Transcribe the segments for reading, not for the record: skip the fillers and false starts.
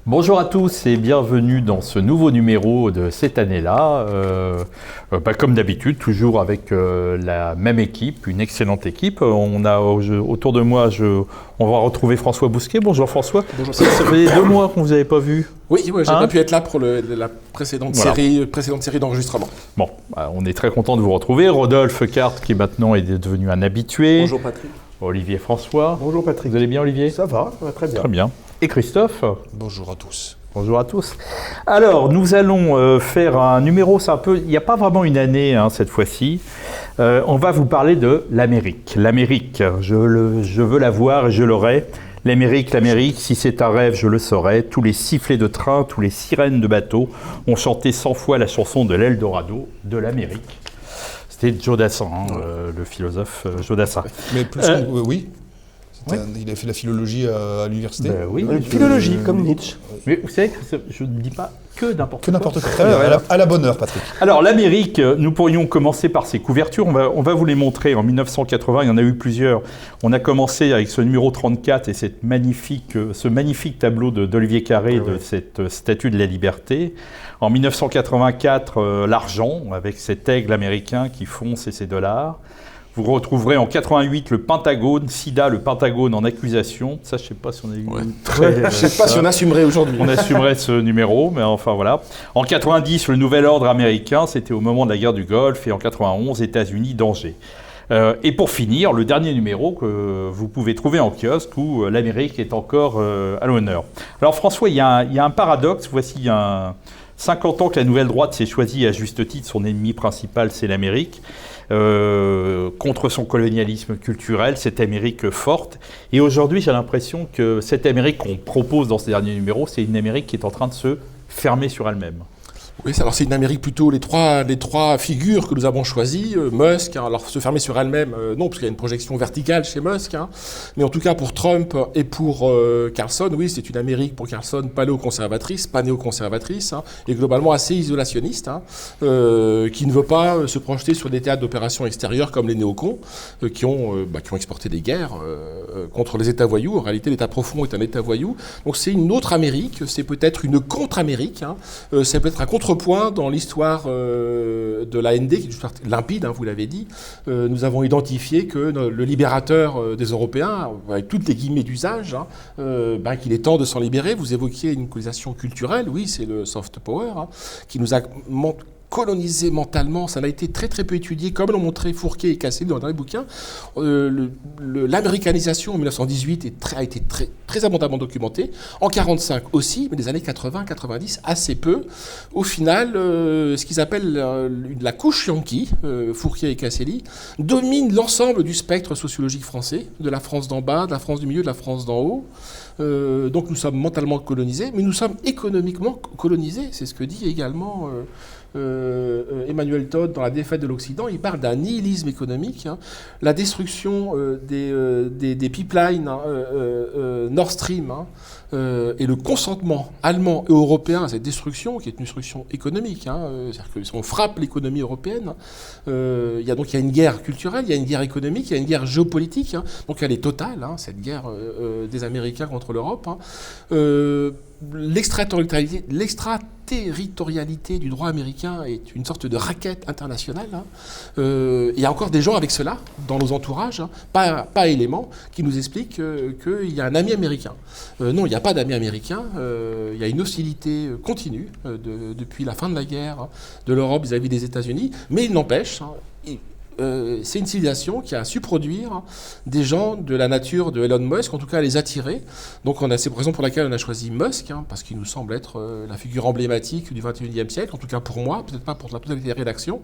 Bonjour à tous et bienvenue dans ce nouveau numéro de cette année-là. Comme d'habitude, toujours avec la même équipe, une excellente équipe. On a autour de moi, on va retrouver François Bousquet. Bonjour François. Bonjour. Ça fait 2 mois qu'on ne vous avait pas vu. Oui, j'ai pas pu être là pour la précédente série d'enregistrement. Bon, on est très content de vous retrouver. Rodolphe Carte qui maintenant est devenu un habitué. Bonjour Patrick. Olivier François. Bonjour Patrick. Vous allez bien Olivier ? Ça va très bien. Très bien. Et Christophe. Bonjour à tous. Bonjour à tous. Alors, nous allons faire un numéro, il n'y a pas vraiment une année cette fois-ci. On va vous parler de l'Amérique. L'Amérique, je veux la voir et je l'aurai. L'Amérique, si c'est un rêve, je le saurai. Tous les sifflets de train, tous les sirènes de bateaux ont chanté 100 fois la chanson de l'Eldorado de l'Amérique. C'était Joe Dassin, le philosophe Joe Dassin. Mais plus oui. Ouais. Il a fait la philologie à l'université. Oui, philologie, comme Nietzsche. Mais vous savez que je ne dis pas que n'importe quoi. Que n'importe quoi. Très bien, à la bonne heure, Patrick. Alors, l'Amérique, nous pourrions commencer par ses couvertures. On va vous les montrer. En 1980, il y en a eu plusieurs. On a commencé avec ce numéro 34 et ce magnifique tableau d'Olivier Carré de cette statue de la liberté. En 1984, l'argent, avec cet aigle américain qui fonce et ses dollars. Vous retrouverez en 88 le Pentagone, SIDA, le Pentagone en accusation. Ça, je ne sais pas si on a eu je ne sais pas si on assumerait aujourd'hui. On assumerait ce numéro, mais enfin voilà. En 90, le nouvel ordre américain, c'était au moment de la guerre du Golfe. Et en 91, États-Unis, danger. Et pour finir, le dernier numéro que vous pouvez trouver en kiosque où l'Amérique est encore à l'honneur. Alors François, il y a un paradoxe. Voici 50 ans que la nouvelle droite s'est choisie à juste titre. Son ennemi principal, c'est l'Amérique. Contre son colonialisme culturel, cette Amérique forte. Et aujourd'hui, j'ai l'impression que cette Amérique qu'on propose dans ces derniers numéros, c'est une Amérique qui est en train de se fermer sur elle-même. Oui, alors c'est une Amérique plutôt, les trois figures que nous avons choisies, Musk, alors se fermer sur elle-même, non, parce qu'il y a une projection verticale chez Musk, mais en tout cas pour Trump et pour Carlson, oui, c'est une Amérique pour Carlson paléoconservatrice, pas néoconservatrice, et globalement assez isolationniste, qui ne veut pas se projeter sur des théâtres d'opérations extérieures comme les néocons, qui ont exporté des guerres contre les États voyous. En réalité, l'État profond est un État voyou, donc c'est une autre Amérique, c'est peut-être une contre-Amérique, c'est peut-être un contrepoint dans l'histoire de l'AND, qui est une histoire limpide, vous l'avez dit. Nous avons identifié que le libérateur des Européens, avec toutes les guillemets d'usage, qu'il est temps de s'en libérer. Vous évoquiez une colonisation culturelle, oui, c'est le soft power, qui nous a colonisé mentalement, ça a été très très peu étudié, comme l'ont montré Fourquet et Casselli dans les bouquins. L'américanisation en 1918 a été très, très abondamment documentée. En 1945 aussi, mais les années 80-90, assez peu. Au final, ce qu'ils appellent la couche yankee, Fourquet et Casselli, domine l'ensemble du spectre sociologique français, de la France d'en bas, de la France du milieu, de la France d'en haut. Donc nous sommes mentalement colonisés, mais nous sommes économiquement colonisés. C'est ce que dit également Emmanuel Todd dans La défaite de l'Occident. Il parle d'un nihilisme économique, la destruction des pipelines Nord Stream et le consentement allemand et européen à cette destruction, qui est une destruction économique, c'est-à-dire qu'on frappe l'économie européenne. Il y a une guerre culturelle, il y a une guerre économique, il y a une guerre géopolitique, donc elle est totale, cette guerre des Américains contre l'Europe. L'extraterritorialité du droit américain est une sorte de raquette internationale. Il y a encore des gens avec cela dans nos entourages, pas éléments, qui nous expliquent qu'il y a un ami américain. Non, il n'y a pas d'ami américain. Il y a une hostilité continue depuis la fin de la guerre de l'Europe vis-à-vis des États-Unis, mais il n'empêche... c'est une civilisation qui a su produire des gens de la nature de Elon Musk, en tout cas les attirer. Donc c'est la raison pour laquelle on a choisi Musk, parce qu'il nous semble être la figure emblématique du 21e siècle, en tout cas pour moi, peut-être pas pour la totalité des rédactions.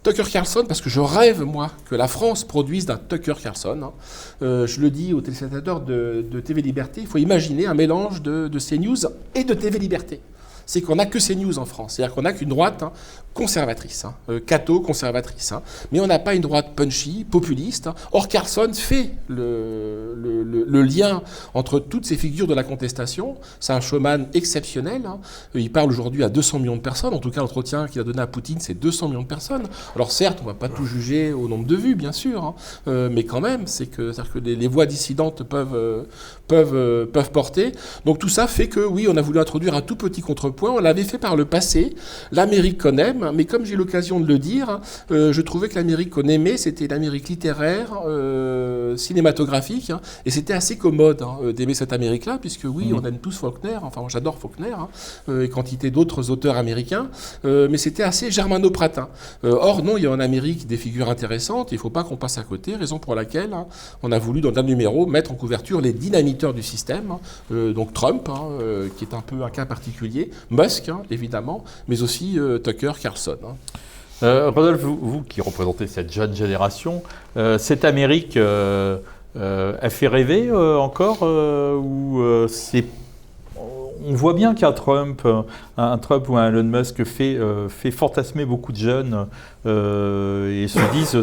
Tucker Carlson, parce que je rêve, moi, que la France produise d'un Tucker Carlson. Je le dis aux téléspectateurs de TV Liberté, il faut imaginer un mélange de CNews et de TV Liberté. c'est qu'on n'a que CNews en France. C'est-à-dire qu'on n'a qu'une droite conservatrice, catho-conservatrice. Mais on n'a pas une droite punchy, populiste. Or, Carlson fait le lien entre toutes ces figures de la contestation. C'est un showman exceptionnel. Il parle aujourd'hui à 200 millions de personnes. En tout cas, l'entretien qu'il a donné à Poutine, c'est 200 millions de personnes. Alors certes, on ne va pas tout juger au nombre de vues, bien sûr, mais quand même, c'est-à-dire que les voix dissidentes peuvent porter. Donc tout ça fait que, oui, on a voulu introduire un tout petit contrepoint. On l'avait fait par le passé. L'Amérique qu'on aime, mais comme j'ai eu l'occasion de le dire, je trouvais que l'Amérique qu'on aimait, c'était l'Amérique littéraire, cinématographique, et c'était assez commode d'aimer cette Amérique-là, puisque oui, on aime tous Faulkner, enfin j'adore Faulkner, et quantité d'autres auteurs américains, mais c'était assez germano-pratin. Or non, il y a en Amérique des figures intéressantes, il ne faut pas qu'on passe à côté, raison pour laquelle on a voulu dans le dernier numéro mettre en couverture les dynamiteurs du système, donc Trump, qui est un peu un cas particulier, Musk, évidemment, mais aussi Tucker Carlson. Rodolphe, vous qui représentez cette jeune génération, cette Amérique a fait rêver encore ou on voit bien qu'un Trump ou un Elon Musk fait fantasmer beaucoup de jeunes et se disent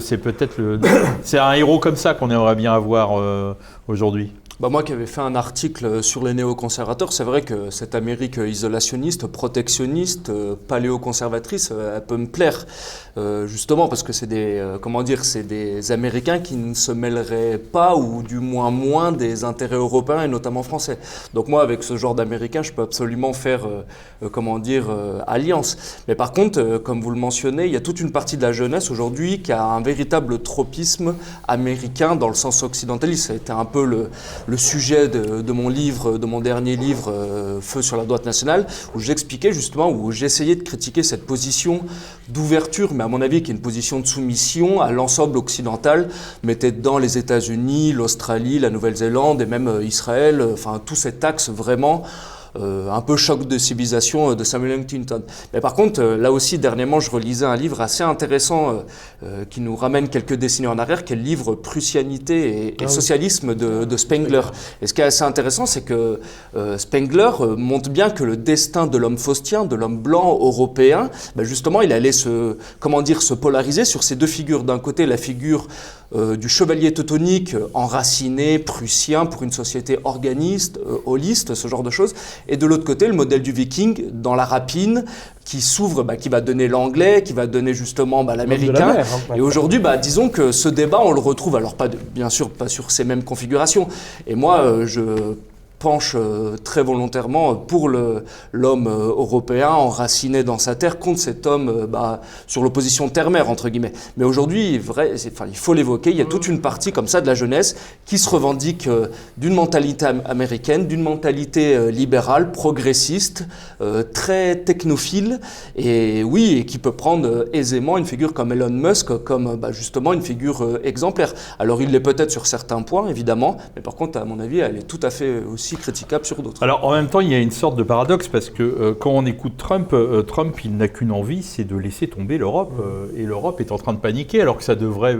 c'est un héros comme ça qu'on aimerait bien avoir aujourd'hui. Moi qui avais fait un article sur les néoconservateurs, c'est vrai que cette Amérique isolationniste, protectionniste, paléoconservatrice, elle peut me plaire. Justement parce que c'est des Américains qui ne se mêleraient pas, ou du moins des intérêts européens et notamment français. Donc moi, avec ce genre d'Américains, je peux absolument faire, alliance. Mais par contre, comme vous le mentionnez, il y a toute une partie de la jeunesse aujourd'hui qui a un véritable tropisme américain dans le sens occidentaliste. Ça a été un peu le sujet de mon livre, de mon dernier livre, Feu sur la droite nationale, où j'expliquais justement, où j'essayais de critiquer cette position d'ouverture, mais à mon avis qui est une position de soumission à l'ensemble occidental, mettait dedans les États-Unis, l'Australie, la Nouvelle-Zélande et même Israël, enfin tout cet axe vraiment un peu choc de civilisation de Samuel Huntington. Mais par contre, là aussi, dernièrement, je relisais un livre assez intéressant qui nous ramène quelques décennies en arrière, qui est le livre Prussianité et socialisme de Spengler. Et ce qui est assez intéressant, c'est que Spengler montre bien que le destin de l'homme faustien, de l'homme blanc européen, justement, il allait se polariser sur ces deux figures. D'un côté, la figure du chevalier teutonique enraciné, prussien, pour une société organiste, holiste, ce genre de choses. Et de l'autre côté, le modèle du viking dans la rapine, qui s'ouvre, qui va donner l'anglais, qui va donner justement l'américain. Et aujourd'hui, disons que ce débat, on le retrouve, alors bien sûr pas sur ces mêmes configurations. Et moi, je penche très volontairement pour l'homme européen enraciné dans sa terre contre cet homme sur l'opposition terre-mer entre guillemets. Mais aujourd'hui, il faut l'évoquer, il y a toute une partie comme ça de la jeunesse qui se revendique d'une mentalité américaine, d'une mentalité libérale, progressiste, très technophile et qui peut prendre aisément une figure comme Elon Musk comme justement une figure exemplaire. Alors il l'est peut-être sur certains points évidemment, mais par contre à mon avis elle est tout à fait aussi critiquable sur d'autres. Alors en même temps, il y a une sorte de paradoxe parce que quand on écoute Trump, il n'a qu'une envie, c'est de laisser tomber l'Europe. Et l'Europe est en train de paniquer alors que ça devrait,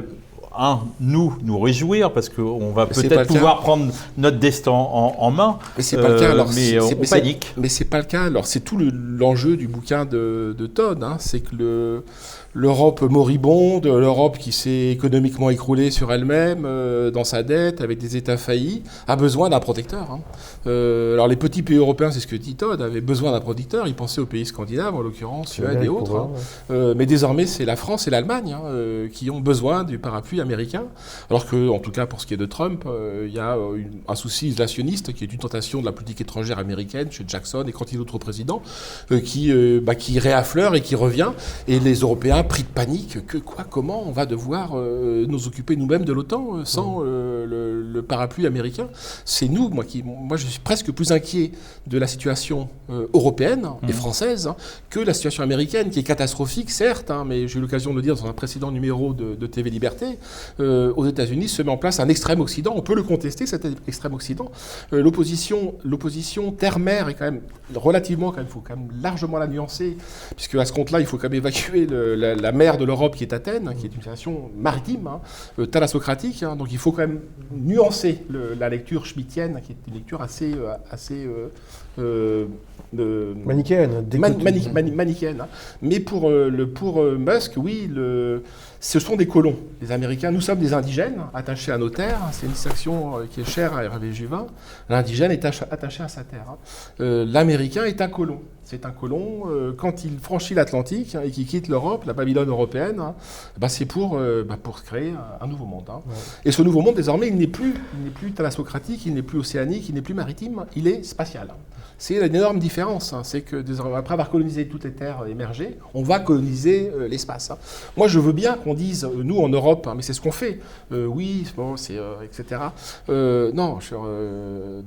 nous réjouir parce qu'on va peut-être pouvoir prendre notre destin en main. Mais c'est pas le cas. Alors, mais on panique. Mais c'est pas le cas. Alors c'est tout l'enjeu du bouquin de Todd, c'est que l'Europe moribonde, l'Europe qui s'est économiquement écroulée sur elle-même, dans sa dette, avec des États faillis, a besoin d'un protecteur. Alors les petits pays européens, c'est ce que dit Todd, avaient besoin d'un protecteur. Ils pensaient aux pays scandinaves, en l'occurrence Suède et autres. Mais désormais, c'est la France et l'Allemagne qui ont besoin du parapluie américain. Alors que, en tout cas, pour ce qui est de Trump, il y a un souci isolationniste qui est une tentation de la politique étrangère américaine chez Jackson et quantité d'autres présidents qui réaffleure et qui revient. Et les Européens pris de panique, comment on va devoir nous occuper nous-mêmes de l'OTAN sans le parapluie américain. C'est nous, moi je suis presque plus inquiet de la situation européenne et française que la situation américaine qui est catastrophique, certes, mais j'ai eu l'occasion de le dire dans un précédent numéro de TV Liberté, aux États-Unis se met en place un extrême Occident. On peut le contester, cet extrême Occident. L'opposition terre-mer est quand même relativement, il faut quand même largement la nuancer, puisque à ce compte-là, il faut quand même évacuer la mer de l'Europe qui est Athènes, qui est une situation maritime, thalassocratique. Donc il faut quand même nuancer la lecture schmittienne, qui est une lecture assez Manichéenne. manichéenne. Mais pour Musk, oui, ce sont des colons. Les Américains, nous sommes des indigènes attachés à nos terres. C'est une distinction qui est chère à Hervé Juvin. L'indigène est attaché à sa terre. L'Américain est un colon. C'est un colon, quand il franchit l'Atlantique et qu'il quitte l'Europe, la Babylone européenne, c'est pour créer un nouveau monde. Ouais. Et ce nouveau monde, désormais, il n'est plus thalassocratique, il n'est plus océanique, il n'est plus maritime, il est spatial. C'est une énorme différence. C'est que désormais, après avoir colonisé toutes les terres émergées, on va coloniser l'espace. Moi, je veux bien qu'on dise, nous en Europe, mais c'est ce qu'on fait. Oui, bon, etc. Non,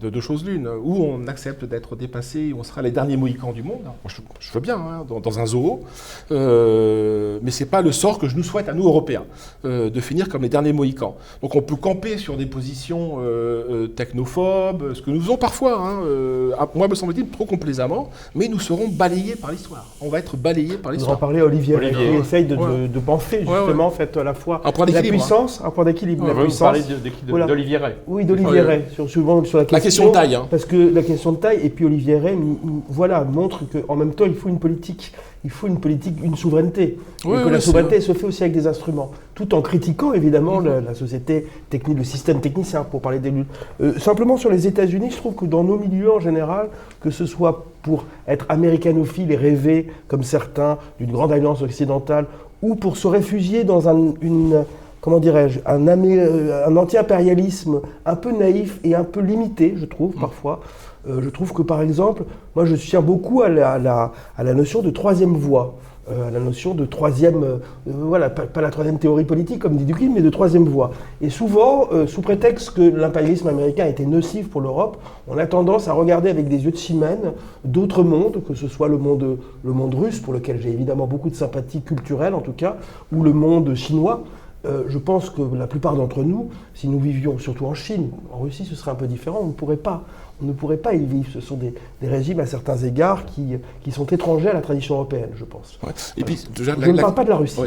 de deux choses l'une. Ou on accepte d'être dépassé, on sera les derniers mohicans du monde. Moi, je veux bien, dans un zoo. Mais c'est pas le sort que je nous souhaite à nous, Européens, de finir comme les derniers mohicans. Donc on peut camper sur des positions technophobes, ce que nous faisons parfois. Moi, me semble-t-il, trop complaisamment, mais nous serons balayés par l'histoire. On va être balayés par l'histoire. Vous en parlez à Olivier, qui essaye de penser justement en fait, à la fois la puissance, un point d'équilibre, la puissance. Vous parlez d'Olivier Rey. Oui, d'Olivier Rey, souvent sur la question de taille. Parce que la question de taille, et puis Olivier Rey montre qu'en même temps, il faut une politique. Il faut une souveraineté. Et que la souveraineté se fait aussi avec des instruments. Tout en critiquant évidemment la société technique, le système technicien, pour parler des luttes. Simplement sur les États-Unis, je trouve que dans nos milieux en général, que ce soit pour être américanophile et rêver, comme certains, d'une grande alliance occidentale, ou pour se réfugier dans un anti-impérialisme un peu naïf et un peu limité, je trouve, parfois. Je trouve que, par exemple, moi je tiens beaucoup à la notion de troisième voie, à la notion de troisième, pas la troisième théorie politique comme dit Dukine, mais de troisième voie. Et souvent, sous prétexte que l'impérialisme américain était nocif pour l'Europe, on a tendance à regarder avec des yeux de chimène d'autres mondes, que ce soit le monde russe, pour lequel j'ai évidemment beaucoup de sympathie culturelle en tout cas, ou le monde chinois. Je pense que la plupart d'entre nous, si nous vivions surtout en Chine, en Russie ce serait un peu différent, on ne pourrait pas y vivre. Ce sont des régimes à certains égards qui sont étrangers à la tradition européenne, je pense. Ouais. Et puis, je ne parle pas de la Russie.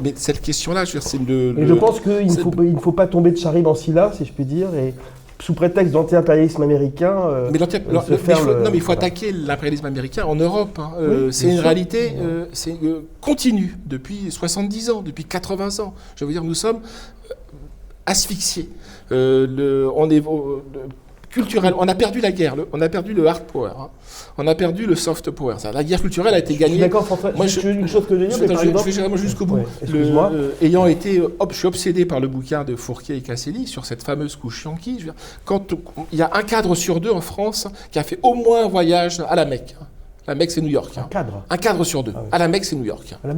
Mais cette question-là, je pense qu'il ne faut pas tomber de Charib en Scylla, si je puis dire, et sous prétexte d'anti-impérialisme américain. Il faut attaquer l'impérialisme américain en Europe. C'est une réalité continue depuis 70 ans, depuis 80 ans. Je veux dire, nous sommes asphyxiés. Culturel, on a perdu la guerre, on a perdu le hard power, on a perdu le soft power. La guerre culturelle a été gagnée. D'accord, François. Une chose que je vais jusqu'au bout. Ayant été, je suis obsédé par le bouquin de Fourquier et Casselli sur cette fameuse couche Yankee. Quand il y a un cadre sur deux en France qui a fait au moins un voyage à la Mecque. La Mecque, c'est New York. Un cadre sur deux. À la Mecque, c'est New York. À la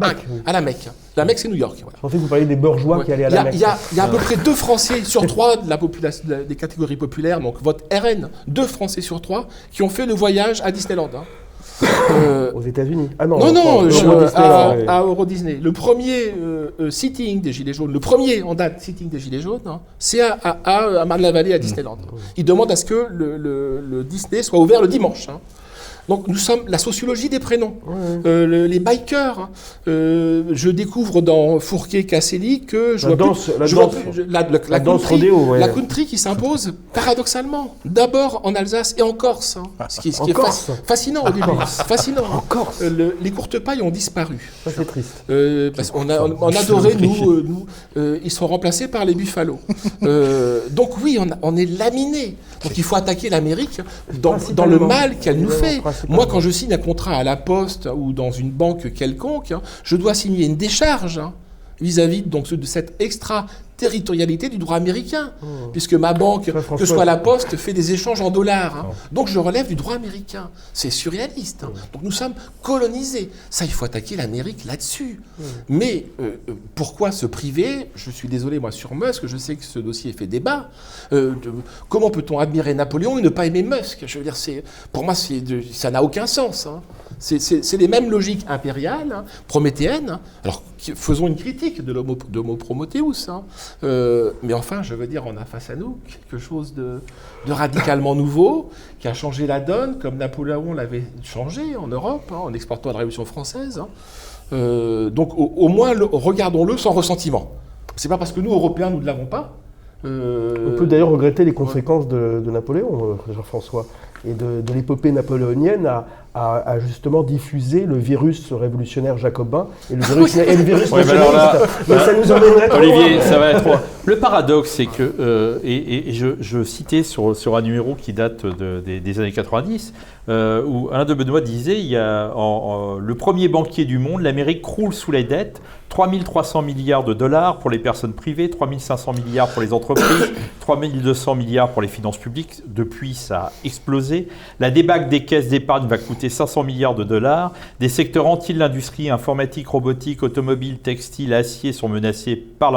Mecque. La Mecque, c'est New York. Voilà. Je pensais que vous parliez des bourgeois qui allaient à la Mecque. Il y a à peu près 2 Français sur 3 de la population, des catégories populaires, donc votre RN, 2 Français sur 3 qui ont fait le voyage à Disneyland. Aux États-Unis. Ah non, à Euro Disney. Le premier sitting des Gilets jaunes, le premier en date sitting des Gilets jaunes, c'est à Marne-la-Vallée, à Disneyland. Ils demandent à ce que le Disney soit ouvert le dimanche. Donc nous sommes la sociologie des prénoms, les bikers. Je découvre dans Fourquier-Casselli que la country qui s'impose paradoxalement, d'abord en Alsace et en Corse, ce qui est fascinant au début. Fascinant. En Corse. Les courtes pailles ont disparu. Ça c'est triste. Parce qu'on adorait nous, ils sont remplacés par les buffalos. Donc oui, on est laminé. Donc il faut attaquer l'Amérique dans le mal qu'elle nous fait. Moi, quand je signe un contrat à la Poste ou dans une banque quelconque, je dois signer une décharge vis-à-vis de cette extraterritorialité du droit américain, puisque ma banque, que ce soit la Poste, fait des échanges en dollars. Donc je relève du droit américain. C'est surréaliste. Donc nous sommes colonisés. Ça, il faut attaquer l'Amérique là-dessus. Mais pourquoi se priver? Je suis désolé, moi, sur Musk, je sais que ce dossier fait débat. Comment peut-on admirer Napoléon et ne pas aimer Musk? Je veux dire, pour moi, ça n'a aucun sens. C'est les mêmes logiques impériales, hein, prométhéennes. Hein. Alors, faisons une critique de l'homo Prometheus. Hein. Mais enfin, je veux dire, on a face à nous quelque chose de radicalement nouveau, qui a changé la donne, comme Napoléon l'avait changé en Europe, hein, en exportant la Révolution française. Hein. Donc, au moins, regardons-le sans ressentiment. C'est pas parce que nous, Européens, nous ne l'avons pas. On peut d'ailleurs regretter les conséquences de Napoléon, Jean-François, et de l'épopée napoléonienne à justement diffuser le virus révolutionnaire jacobin et le virus, nationaliste. Mais ça nous emmènerait trop Olivier, loin. ça va être trop. Le paradoxe, c'est que, et je citais sur un numéro qui date des années 90, où Alain de Benoît disait, il y a le premier banquier du monde, l'Amérique croule sous les dettes, 3300 milliards de dollars pour les personnes privées, 3500 milliards pour les entreprises, 3200 milliards pour les finances publiques. Depuis, ça a explosé. La débâcle des caisses d'épargne va coûter 500 milliards de dollars. Des secteurs entiers de l'industrie, informatique, robotique, automobile, textile, acier sont menacés par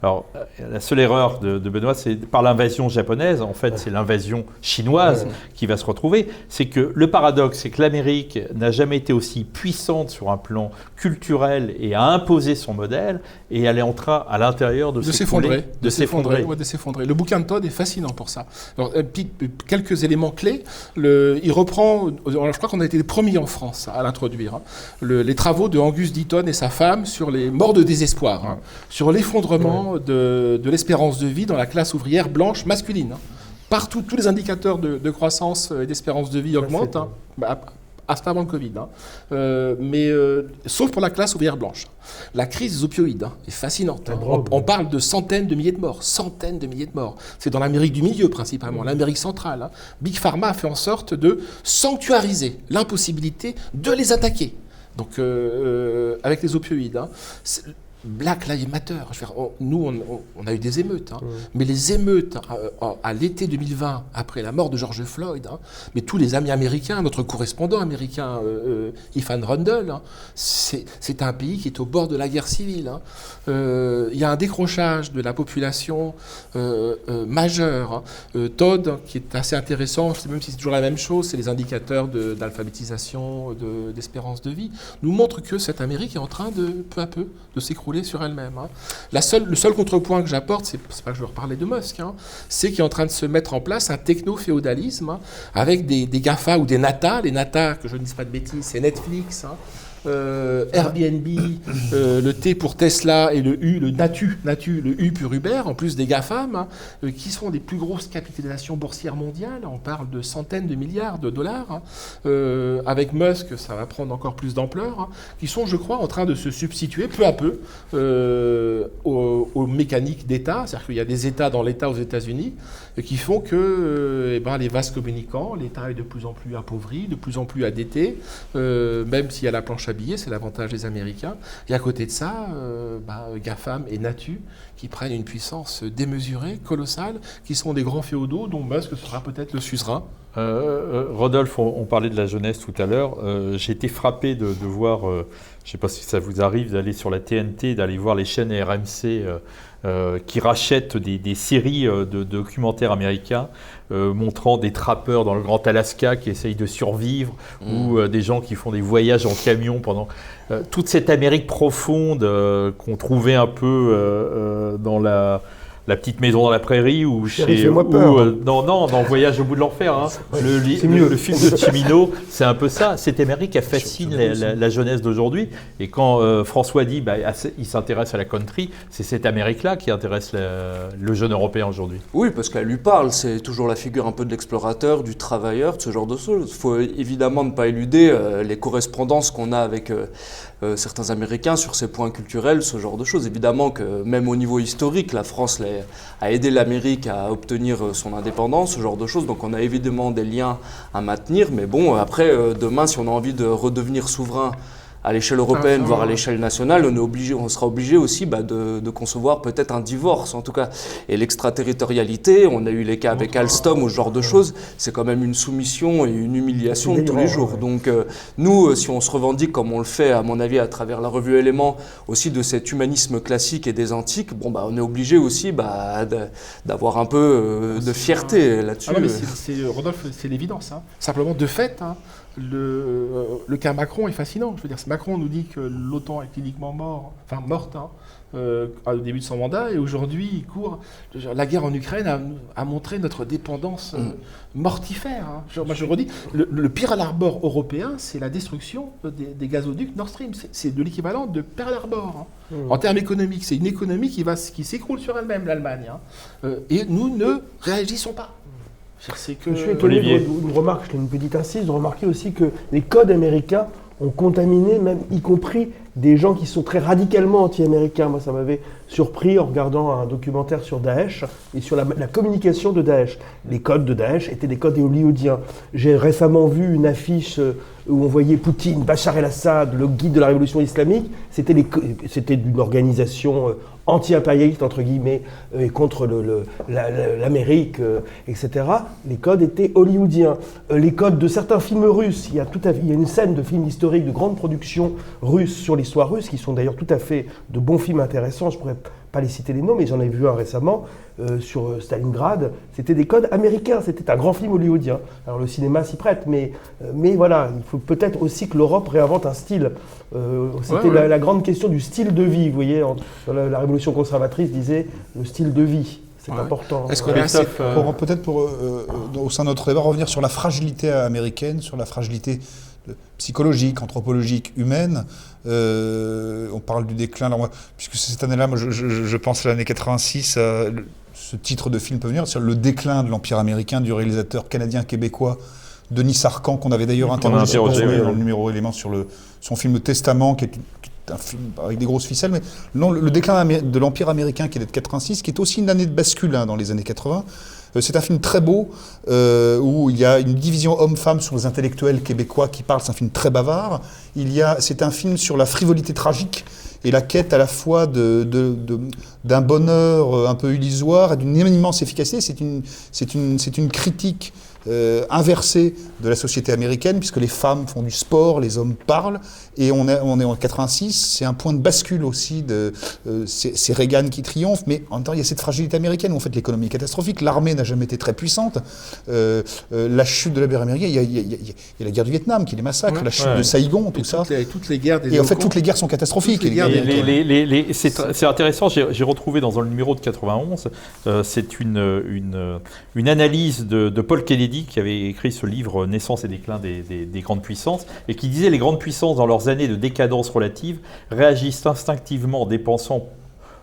Alors, la seule erreur de Benoît, c'est par l'invasion japonaise. En fait, c'est l'invasion chinoise qui va se retrouver. C'est que le paradoxe, c'est que l'Amérique n'a jamais été aussi puissante sur un plan culturel et a imposé son modèle, et elle est en train, à l'intérieur, de s'effondrer. Le bouquin de Todd est fascinant pour ça. Alors, quelques éléments clés. Il reprend, je crois qu'on a été les premiers en France à l'introduire, hein, les travaux de Angus Deaton et sa femme sur les morts de désespoir, hein, sur l'effondrement de l'espérance de vie dans la classe ouvrière blanche masculine. Hein. Partout, tous les indicateurs de croissance et d'espérance de vie augmentent. Hein. Hasta avant le Covid, hein. Sauf pour la classe ouvrière blanche. La crise des opioïdes est fascinante. Hein. On parle de centaines de milliers de morts. C'est dans l'Amérique du milieu principalement, l'Amérique centrale. Hein. Big Pharma a fait en sorte de sanctuariser l'impossibilité de les attaquer. Donc, avec les opioïdes. Hein. Black Lives Matter. Nous, on a eu des émeutes, hein. Mais les émeutes à l'été 2020, après la mort de George Floyd, hein, mais tous les amis américains, notre correspondant américain, Ethan Rundle, hein, c'est un pays qui est au bord de la guerre civile. Hein. Il y a un décrochage de la population majeur. Hein. Todd, qui est assez intéressant, même si c'est toujours la même chose, c'est les indicateurs d'alphabétisation, d'espérance de vie, nous montrent que cette Amérique est en train peu à peu de s'écrouler sur elle-même. Hein. Le seul contrepoint que j'apporte, c'est pas que je veux reparler de Musk, hein, c'est qu'il est en train de se mettre en place un techno-féodalisme, hein, avec des GAFA ou des NATA. Les NATA, que je ne dise pas de bêtises, c'est Netflix, hein, Airbnb, le T pour Tesla et le U, le Natu, le U pour Uber, en plus des GAFAM, hein, qui sont des plus grosses capitalisations boursières mondiales. On parle de centaines de milliards de dollars. Hein. Avec Musk, ça va prendre encore plus d'ampleur, hein, qui sont, je crois, en train de se substituer peu à peu aux mécaniques d'État. C'est-à-dire qu'il y a des États dans l'État aux États-Unis qui font que les vases communicants, l'État est de plus en plus appauvri, de plus en plus endetté, même s'il y a la planche à billets, c'est l'avantage des Américains. Et à côté de ça, GAFAM et Natu qui prennent une puissance démesurée, colossale, qui sont des grands féodaux dont Musk sera peut-être le suzerain. Rodolphe, on parlait de la jeunesse tout à l'heure. J'ai été frappé de voir, je ne sais pas si ça vous arrive d'aller sur la TNT, d'aller voir les chaînes RMC qui rachètent des séries de documentaires américains montrant des trappeurs dans le Grand Alaska qui essayent de survivre, ou des gens qui font des voyages en camion pendant... toute cette Amérique profonde qu'on trouvait un peu dans la petite maison dans la prairie ou chez... dans Voyage au bout de l'enfer. Hein. Le film de Cimino, c'est un peu ça. Cette Amérique, elle fascine la jeunesse d'aujourd'hui. Et quand François dit il s'intéresse à la country, c'est cette Amérique-là qui intéresse le jeune Européen aujourd'hui. Oui, parce qu'elle lui parle. C'est toujours la figure un peu de l'explorateur, du travailleur, de ce genre de choses. Il faut évidemment ne pas éluder les correspondances qu'on a avec certains Américains sur ces points culturels, ce genre de choses. Évidemment que même au niveau historique, la France a aidé l'Amérique à obtenir son indépendance, ce genre de choses. Donc on a évidemment des liens à maintenir. Mais bon, après, demain, si on a envie de redevenir souverain à l'échelle européenne, voire à l'échelle nationale, on sera obligé aussi de concevoir peut-être un divorce, en tout cas. Et l'extraterritorialité, on a eu les cas avec Alstom ou ce genre de choses, c'est quand même une soumission et une humiliation de tous les jours. Donc nous, si on se revendique comme on le fait, à mon avis, à travers la revue Éléments, aussi de cet humanisme classique et des antiques, on est obligé aussi d'avoir un peu de fierté là-dessus. Ah non, mais Rodolphe, c'est l'évidence. Hein. Simplement, de fait, hein, le cas Macron est fascinant. Je veux dire, Macron nous dit que l'OTAN est cliniquement morte au début de son mandat, et aujourd'hui, il court. La guerre en Ukraine a montré notre dépendance mortifère. Hein. Moi, je redis, le Pearl Harbor européen, c'est la destruction des gazoducs Nord Stream. C'est de l'équivalent de Pearl Harbor. Hein. En termes économiques, c'est une économie qui s'écroule sur elle-même, l'Allemagne. Hein. Et nous ne réagissons pas. Je suis étonné une petite incise, de remarquer aussi que les codes américains ont contaminé, même y compris des gens qui sont très radicalement anti-américains. Moi, ça m'avait surpris en regardant un documentaire sur Daesh et sur la communication de Daesh. Les codes de Daesh étaient des codes hollywoodiens. J'ai récemment vu une affiche où on voyait Poutine, Bachar el-Assad, le guide de la révolution islamique. C'était d'une organisation anti-impérialiste, entre guillemets, et contre l'Amérique, etc. Les codes étaient hollywoodiens. Les codes de certains films russes, il y a une scène de films historiques de grande production russe sur l'histoire russe, qui sont d'ailleurs tout à fait de bons films intéressants. Je pourrais pas les citer les noms, mais j'en ai vu un récemment sur Stalingrad. C'était des codes américains, c'était un grand film hollywoodien. Alors le cinéma s'y prête, mais voilà, il faut peut-être aussi que l'Europe réinvente un style. C'était la grande question du style de vie, vous voyez, la révolution conservatrice disait le style de vie. C'est important. Est-ce qu'on peut-être au sein de notre débat revenir sur la fragilité américaine, sur la fragilité psychologique, anthropologique, humaine. On parle du déclin. Alors moi, puisque cette année-là, moi, je pense à l'année 86, ce titre de film peut venir, sur le déclin de l'Empire américain du réalisateur canadien-québécois Denis Sarkhan, qu'on avait d'ailleurs interrogé dans le numéro Éléments sur son film Testament, qui est un film avec des grosses ficelles, mais non, le déclin de l'Empire américain qui est de 86, qui est aussi une année de bascule dans les années 80. C'est un film très beau, où il y a une division homme-femme sur les intellectuels québécois qui parlent, c'est un film très bavard. C'est un film sur la frivolité tragique et la quête à la fois d'un bonheur un peu illusoire et d'une immense efficacité. C'est une critique inversée de la société américaine, puisque les femmes font du sport, les hommes parlent, et on est en 86, c'est un point de bascule aussi, c'est Reagan qui triomphe, mais en même temps il y a cette fragilité américaine où en fait l'économie est catastrophique, l'armée n'a jamais été très puissante, la chute de l'empire américain, il y a la guerre du Vietnam qui les massacre, la chute de Saïgon, tout ça. Toutes les guerres et en fait toutes les guerres sont catastrophiques. C'est intéressant, j'ai retrouvé dans un numéro de 91, c'est une analyse de Paul Kennedy qui avait écrit ce livre « Naissance et déclin des grandes puissances » et qui disait « Les grandes puissances, dans leurs années de décadence relative, réagissent instinctivement en dépensant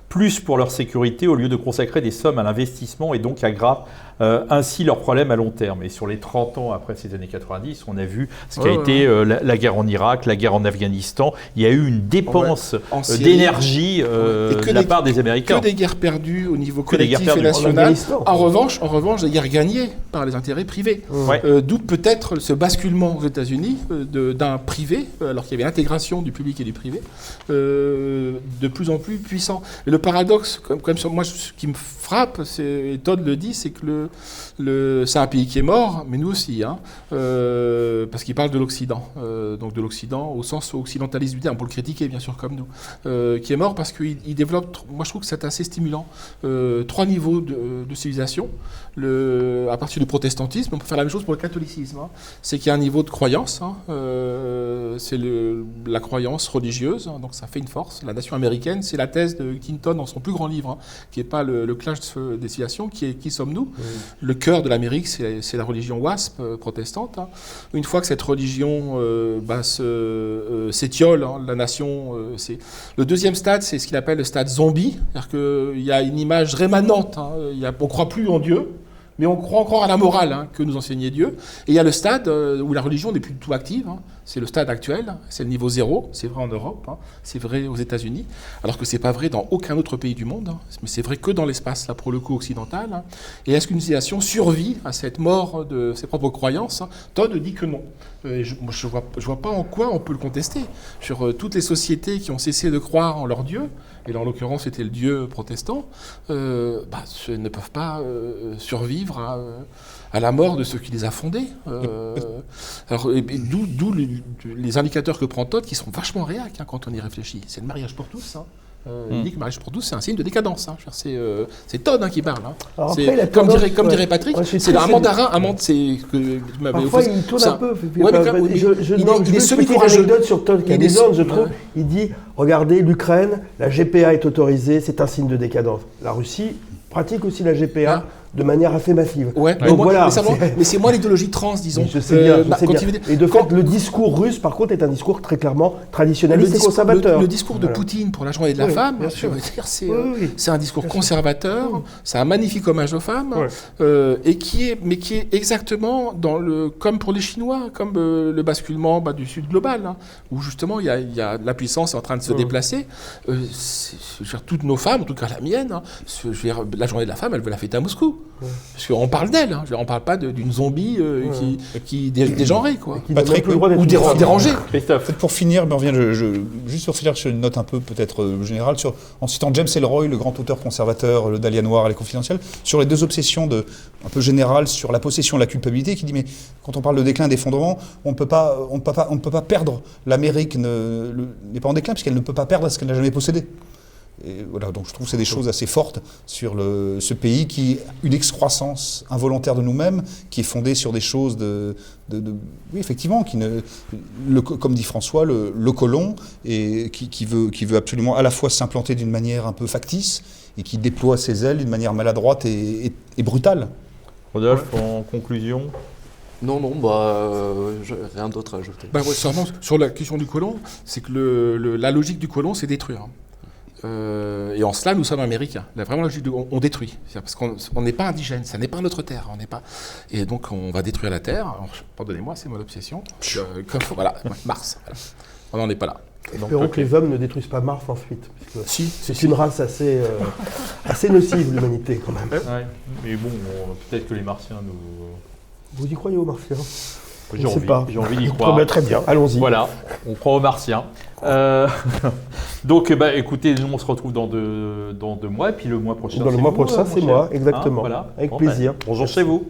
plus pour leur sécurité au lieu de consacrer des sommes à l'investissement et donc aggravent ainsi leurs problèmes à long terme. » Et sur les 30 ans après ces années 90, on a vu ce qu'a été la guerre en Irak, la guerre en Afghanistan. Il y a eu une dépense d'énergie de la part des Américains. Que des guerres perdues au niveau collectif et national. En revanche, des guerres gagnées par les intérêts privés. D'où peut-être ce basculement aux États-Unis d'un privé, alors qu'il y avait l'intégration du public et du privé, de plus en plus puissant. Et le paradoxe, comme moi, ce qui me frappe, et Todd le dit, c'est que c'est un pays qui est mort, mais nous aussi, parce qu'il parle de l'Occident, donc de l'Occident au sens occidentaliste du terme, pour le critiquer bien sûr comme nous, qui est mort parce qu'il développe, moi je trouve que c'est assez stimulant, 3 niveaux de civilisation. À partir du protestantisme, on peut faire la même chose pour le catholicisme. C'est qu'il y a un niveau de croyance, c'est la croyance religieuse, donc ça fait une force. La nation américaine, c'est la thèse de Clinton dans son plus grand livre, qui n'est pas le clash des civilisations, qui sommes-nous. Le cœur de l'Amérique, c'est la religion WASP protestante. Une fois que cette religion s'étiole, la nation, le deuxième stade, c'est ce qu'il appelle le stade zombie, c'est-à-dire qu'il y a une image rémanente. On ne croit plus en Dieu, mais on croit encore à la morale hein, que nous enseignait Dieu. Et il y a le stade où la religion n'est plus du tout active. Hein. C'est le stade actuel, c'est le niveau 0. C'est vrai en Europe, hein. C'est vrai aux États-Unis, alors que c'est pas vrai dans aucun autre pays du monde. Hein. Mais c'est vrai que dans l'espace, là, pour le coup, occidental. Hein. Et est-ce qu'une civilisation survit à cette mort de ses propres croyances hein? Todd dit que non. Je vois pas en quoi on peut le contester. Sur toutes les sociétés qui ont cessé de croire en leur Dieu, et là, en l'occurrence c'était le Dieu protestant, ne peuvent pas survivre à la mort de ceux qui les a fondés. D'où les indicateurs que prend Todd qui sont vachement réacs hein, quand on y réfléchit. C'est le mariage pour tous. Hein. Il dit que le mariage pour tous, c'est un signe de décadence. Hein. C'est Todd hein, qui parle. Hein. Alors après, comme dirait Patrick, c'est un mandarin. Parfois, il tourne un peu. Il est semi-courageux. Anecdote sur Todd qui est amusante, je trouve. Il dit, regardez, l'Ukraine, la GPA est autorisée, c'est un signe de décadence. La Russie pratique aussi la GPA de manière affirmative. Ouais, donc voilà. Mais c'est moins l'idéologie trans, disons. Je sais bien. Et de fait, le discours russe, par contre, est un discours très clairement traditionnaliste et conservateur. Le discours de Poutine pour la journée de la femme, je veux dire, c'est un discours conservateur, c'est un magnifique hommage aux femmes, et qui est exactement comme pour les Chinois, comme le basculement du Sud global, hein, où justement il y a la puissance est en train de se déplacer. Toutes nos femmes, en tout cas la mienne, hein, la journée de la femme, elle veut la fêter à Moscou. Parce qu'on parle d'elle, hein. On ne parle pas d'une zombie qui dégenrée, quoi. Patrick, ou dérangée. Peut-être pour finir, juste pour finir sur une note un peu peut-être générale, en citant James Ellroy, le grand auteur conservateur, le Dahlia Noir et les Confidentiels, sur les deux obsessions un peu générales sur la possession et la culpabilité, qui dit mais quand on parle de déclin, d'effondrement, on ne peut pas perdre. L'Amérique n'est pas en déclin puisqu'elle ne peut pas perdre ce qu'elle n'a jamais possédé. Et voilà, donc je trouve que c'est des choses assez fortes sur ce pays qui une excroissance involontaire de nous-mêmes, qui est fondée sur des choses oui effectivement, comme dit François, le colon, et qui veut absolument à la fois s'implanter d'une manière un peu factice et qui déploie ses ailes d'une manière maladroite et brutale. Rodolphe, en conclusion. Non, rien d'autre à ajouter. Sûrement, sur la question du colon, c'est que la logique du colon, c'est détruire. Et en cela, nous sommes américains. Vraiment, on détruit. Parce qu'on n'est pas indigène, ça n'est pas notre terre. Et donc, on va détruire la terre. Alors, pardonnez-moi, c'est mon obsession. Voilà, Mars. Voilà. On n'en est pas là. Espérons que les hommes ne détruisent pas Mars ensuite. C'est une race assez nocive, l'humanité, quand même. Ouais. Mais bon, peut-être que les Martiens nous... Vous y croyez aux Martiens? J'ai envie d'y croire. Très bien, allons-y. Voilà, on croit aux Martiens. Donc, écoutez, nous on se retrouve dans 2 mois, et puis le mois prochain. Dans le mois prochain, c'est moi, exactement. Voilà. Avec plaisir. Bonjour chez vous.